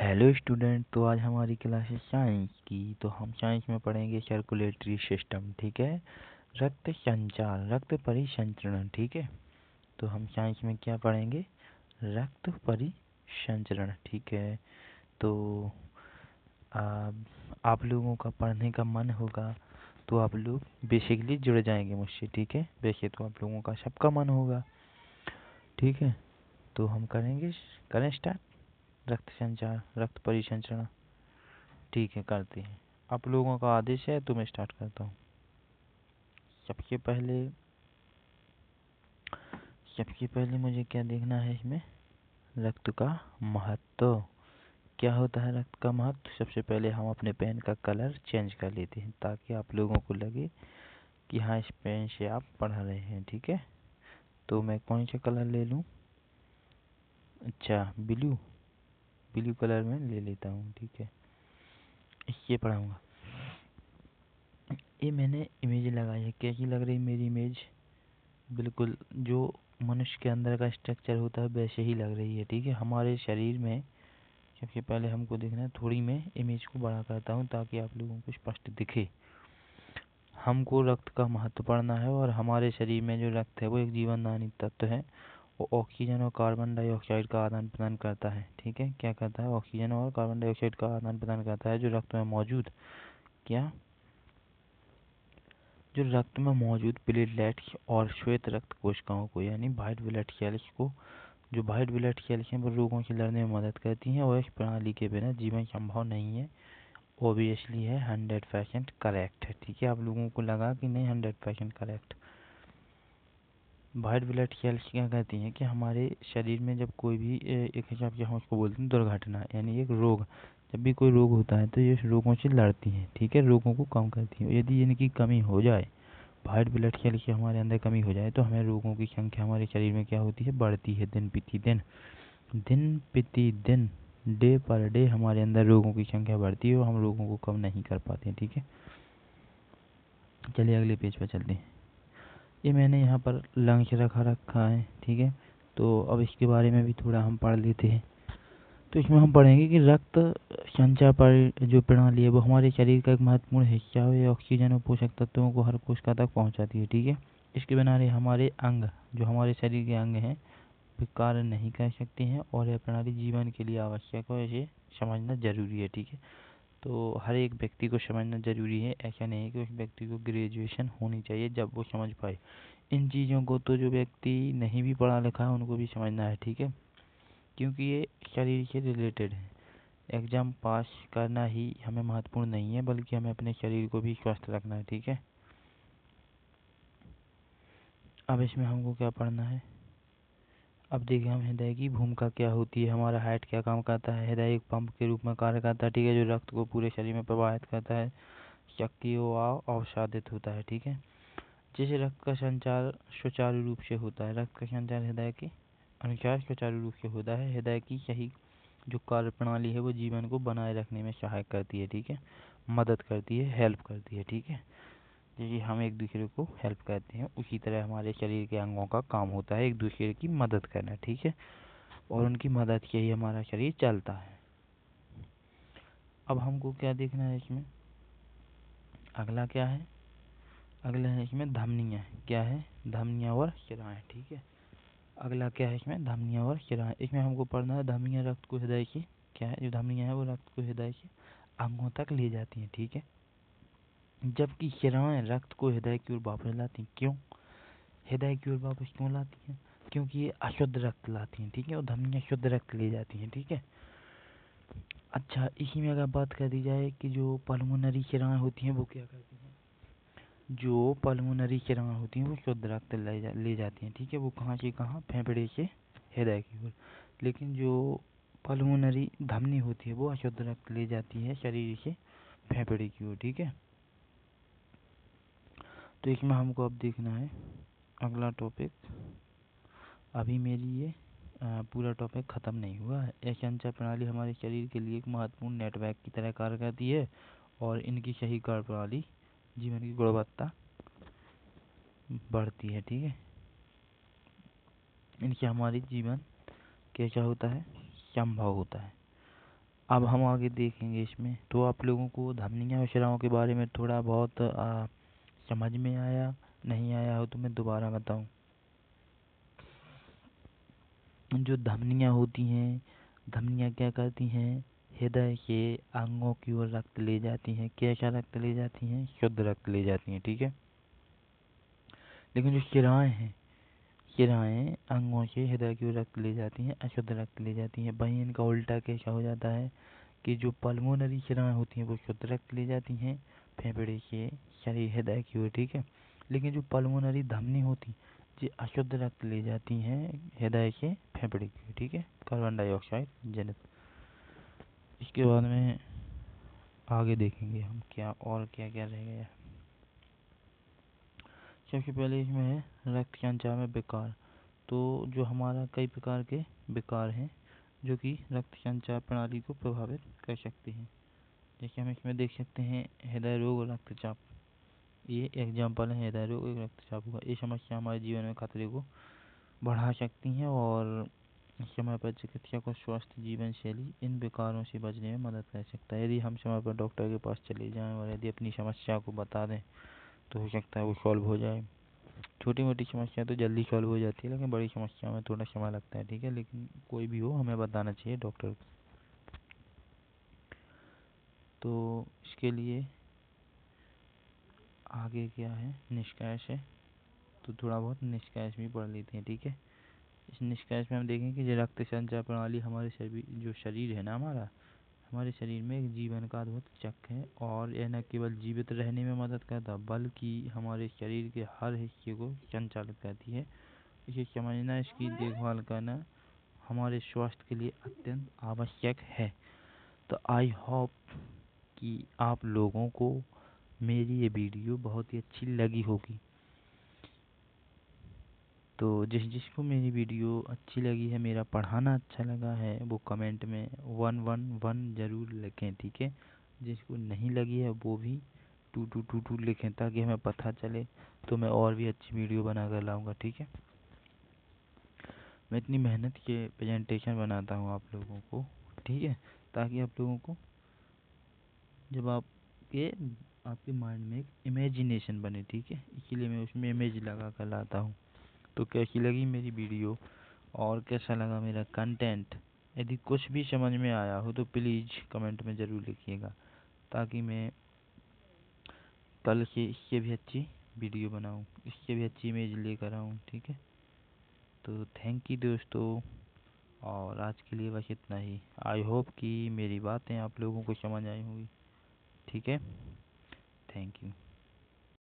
Hello student. तो आज हमारी क्लास है साइंस की। तो हम साइंस में पढ़ेंगे सर्कुलेटरी सिस्टम। ठीक है, रक्त संचार, रक्त परिसंचरण। ठीक है, तो हम साइंस में क्या पढ़ेंगे? रक्त परिसंचरण। ठीक है, तो आप लोगों का पढ़ने का मन होगा तो आप लोग बेसिकली जुड़ जाएंगे मुझसे। ठीक है, वैसे तो आप लोगों का सबका मन होगा। ठीक है, तो हम करें स्टार्ट। रक्त संचार, रक्त परिसंचरण। ठीक है, करते हैं। आप लोगों का आदेश है तो मैं स्टार्ट करता हूँ। सबसे पहले सबसे पहले मुझे क्या देखना है इसमें? रक्त का महत्व। क्या होता है रक्त का महत्व? सबसे पहले हम अपने पेन का कलर चेंज कर लेते हैं ताकि आप लोगों को लगे कि हाँ, इस पेन से आप पढ़ रहे हैं। ठीक है, तो मैं कौन सा कलर ले लूँ? अच्छा, ब्लू। ब्लू कलर में ले लेता हूँ। ठीक है, इससे पढ़ाऊँगा। ये मैंने इमेज लगाई है। कैसी लग रही मेरी इमेज? बिल्कुल जो मनुष्य के अंदर का स्ट्रक्चर होता है वैसे ही लग रही है। ठीक है, हमारे शरीर में सबसे पहले हमको देखना है। थोड़ी मैं इमेज को बड़ा करता हूँ ताकि आप लोगों को स्पष्ट दिखे। हमको रक्त का महत्व पढ़ना है और हमारे शरीर में जो रक्त है वो एक जीवनदायी तत्व है। वो ऑक्सीजन और कार्बन डाइऑक्साइड का आदान प्रदान करता है। ठीक है, क्या करता है? ऑक्सीजन और कार्बन डाइऑक्साइड का आदान प्रदान करता है जो रक्त में मौजूद क्या जो रक्त में मौजूद प्लेटलेट्स और श्वेत रक्त कोशिकाओं को यानी व्हाइट ब्लड सेल्स को, जो व्हाइट ब्लड सेल्स हैं वो रोगों से लड़ने में मदद करती हैं और इस प्रणाली के बिना जीवन संभव नहीं है। ओबियसली है 100% करेक्ट है। ठीक है, आप लोगों को लगा कि नहीं 100% करेक्ट? व्हाइट ब्लड सेल्स क्या कहती हैं कि हमारे शरीर में जब कोई भी एक हिसाब से हम उसको बोलते हैं दुर्घटना यानी एक रोग, जब भी कोई रोग होता है तो ये रोगों से लड़ती हैं। ठीक है, रोगों को कम करती हैं। यदि इनकी कमी हो जाए, व्हाइट ब्लड सेल की हमारे अंदर कमी हो जाए तो हमें रोगों की संख्या हमारे शरीर में क्या होती है? बढ़ती है। दिन प्रतिदिन, दिन प्रतिदिन, डे पर डे हमारे अंदर रोगों की संख्या बढ़ती है और हम रोगों को कम नहीं कर पाते हैं। ठीक है, चलिए अगले पेज पर चलते हैं। ये मैंने यहाँ पर लंग्स रखा है। ठीक है, तो अब इसके बारे में भी थोड़ा हम पढ़ लेते हैं। तो इसमें हम पढ़ेंगे कि रक्त संचार पर जो प्रणाली है वो हमारे शरीर का एक महत्वपूर्ण हिस्सा है। ये ऑक्सीजन और पोषक तत्वों को हर कोशिका तक पहुँचाती है। ठीक है, इसके बिना हमारे अंग, जो हमारे शरीर के अंग हैं, वे कार्य नहीं कर सकते हैं और यह प्रणाली जीवन के लिए आवश्यक है। इसे समझना जरूरी है। ठीक है, तो हर एक व्यक्ति को समझना जरूरी है। ऐसा नहीं है कि उस व्यक्ति को ग्रेजुएशन होनी चाहिए जब वो समझ पाए इन चीज़ों को। तो जो व्यक्ति नहीं भी पढ़ा लिखा है उनको भी समझना है। ठीक है, क्योंकि ये शरीर से रिलेटेड है। एग्ज़ाम पास करना ही हमें महत्वपूर्ण नहीं है बल्कि हमें अपने शरीर को भी स्वस्थ रखना है। ठीक है, अब इसमें हमको क्या पढ़ना है? अब देखिए, हम हृदय की भूमिका क्या होती है, हमारा हार्ट क्या काम करता है। हृदय एक पंप के रूप में कार्य करता है। ठीक है, जो रक्त को पूरे शरीर में प्रवाहित करता है, शक्ति और अवसादित होता है। ठीक है, जिससे रक्त का संचार सुचारू रूप से होता है। रक्त का संचार हृदय के अनुसार सुचारू रूप से होता है। हृदय की सही जो कार्य प्रणाली है वो जीवन को बनाए रखने में सहायक करती है। ठीक है, मदद करती है, हेल्प करती है। ठीक है, जैसे हम एक दूसरे को हेल्प करते हैं उसी तरह हमारे शरीर के अंगों का काम होता है एक दूसरे की मदद करना। ठीक है, और उनकी मदद से ही हमारा शरीर चलता है। अब हमको क्या देखना है इसमें? अगला क्या है? अगला है इसमें धमनियाँ। क्या है? धमनियाँ और शिराएँ। ठीक है, अगला क्या है इसमें? धमनियाँ और शिराएँ। इसमें हमको पढ़ना है धमनियाँ रक्त को हृदय से, क्या है, जो धमनियाँ है वो रक्त को हृदय से अंगों तक ले जाती हैं। ठीक है, जबकि शिराएँ रक्त को हृदय की ओर वापस लाती हैं। क्यों हृदय की ओर वापस क्यों लाती हैं? क्योंकि ये अशुद्ध रक्त लाती हैं। ठीक है, और धमनियाँ शुद्ध रक्त ले जाती हैं। ठीक है, अच्छा, इसी में अगर बात कर दी जाए कि जो पल्मोनरी शिराएँ होती हैं वो क्या करती हैं? जो पल्मोनरी शिराएँ होती हैं वो शुद्ध रक्त ले जाती हैं। ठीक है, वो कहाँ से कहाँ? फेफड़े से हृदय की ओर। लेकिन जो पल्मोनरी धमनी होती है वो अशुद्ध रक्त ले जाती है शरीर से फेफड़े की ओर। ठीक है, तो इसमें हमको अब देखना है अगला टॉपिक। अभी मेरी ये पूरा टॉपिक ख़त्म नहीं हुआ है। यह संचार प्रणाली हमारे शरीर के लिए एक महत्वपूर्ण नेटवर्क की तरह कार्य करती है और इनकी सही कार्यप्रणाली जीवन की गुणवत्ता बढ़ती है। ठीक है, इनसे हमारी जीवन कैसा होता है? संभव होता है। अब हम आगे देखेंगे इसमें। तो आप लोगों को धमनियों और शिराओं के बारे में थोड़ा बहुत समझ में आया? नहीं आया हो तो मैं दोबारा बताऊं। जो धमनियाँ होती हैं, धमनियाँ क्या करती हैं? हृदय के अंगों की ओर रक्त ले जाती हैं। कैसा रक्त ले जाती हैं? शुद्ध रक्त ले जाती हैं, ठीक है। लेकिन जो शिराएँ हैं, शिराएँ अंगों से हृदय की ओर रक्त ले जाती हैं, अशुद्ध रक्त ले जाती हैं। वहीं इनका उल्टा कैसा हो जाता है कि जो पल्मोनरी शिराएँ होती हैं वो शुद्ध रक्त ले जाती हैं फेफड़े से शरीर हृदय की ओर, ठीक है। लेकिन जो पल्मोनरी धमनी होती ये अशुद्ध रक्त ले जाती हैं हृदय से फेफड़े की ओर, ठीक है, कार्बन डाइऑक्साइड जनित। इसके बाद में आगे देखेंगे हम क्या और क्या क्या रह गया। सबसे पहले इसमें है रक्त संचार में विकार। तो जो हमारा कई प्रकार के विकार हैं जो कि रक्त संचार प्रणाली को प्रभावित कर सकते हैं। जैसे हम इसमें देख सकते हैं हृदय रोग और रक्तचाप। ये एग्जाम्पल है हृदय रोग और रक्तचाप का। ये समस्या हमारे जीवन में खतरे को बढ़ा सकती हैं और समय पर चिकित्सक और स्वस्थ जीवन शैली इन विकारों से बचने में मदद कर सकता है। यदि हम समय पर डॉक्टर के पास चले जाएं और यदि अपनी समस्या को बता दें तो हो सकता है वो सॉल्व हो जाए। छोटी मोटी समस्या तो जल्दी सॉल्व हो जाती है, लेकिन बड़ी समस्या में थोड़ा समय लगता है, ठीक है। लेकिन कोई भी हो हमें बताना चाहिए डॉक्टर को। तो इसके लिए आगे क्या है, निष्कर्ष है। तो थोड़ा बहुत निष्कर्ष भी पढ़ लेते हैं, ठीक है। इस निष्कर्ष में हम देखें कि जो रक्त संचार प्रणाली हमारे शरीर, जो शरीर है ना हमारे शरीर में एक जीवन का अद्भुत चक्र है और यह न केवल जीवित रहने में मदद करता बल्कि हमारे शरीर के हर हिस्से को संचालित करती है। इसे समझना, इसकी देखभाल करना हमारे स्वास्थ्य के लिए अत्यंत आवश्यक है। तो आई होप कि आप लोगों को मेरी ये वीडियो बहुत ही अच्छी लगी होगी। तो जिसको मेरी वीडियो अच्छी लगी है, मेरा पढ़ाना अच्छा लगा है, वो कमेंट में 111 ज़रूर लिखें, ठीक है। जिसको नहीं लगी है वो भी 2222 लिखें ताकि हमें पता चले, तो मैं और भी अच्छी वीडियो बना कर लाऊँगा, ठीक है। मैं इतनी मेहनत के प्रेजेंटेशन बनाता हूँ आप लोगों को, ठीक है, ताकि आप लोगों को जब आपके माइंड में एक इमेजिनेशन बने, ठीक है। इसीलिए मैं उसमें इमेज लगा कर लाता हूँ। तो कैसी लगी मेरी वीडियो और कैसा लगा मेरा कंटेंट? यदि कुछ भी समझ में आया हो तो प्लीज़ कमेंट में ज़रूर लिखिएगा ताकि मैं कल से इससे भी अच्छी वीडियो बनाऊँ, इससे भी अच्छी इमेज लेकर आऊँ, ठीक है। तो थैंक यू दोस्तों, और आज के लिए बस इतना ही। आई होप कि मेरी बातें आप लोगों को समझ आई होंगी, ठीक है। Thank you.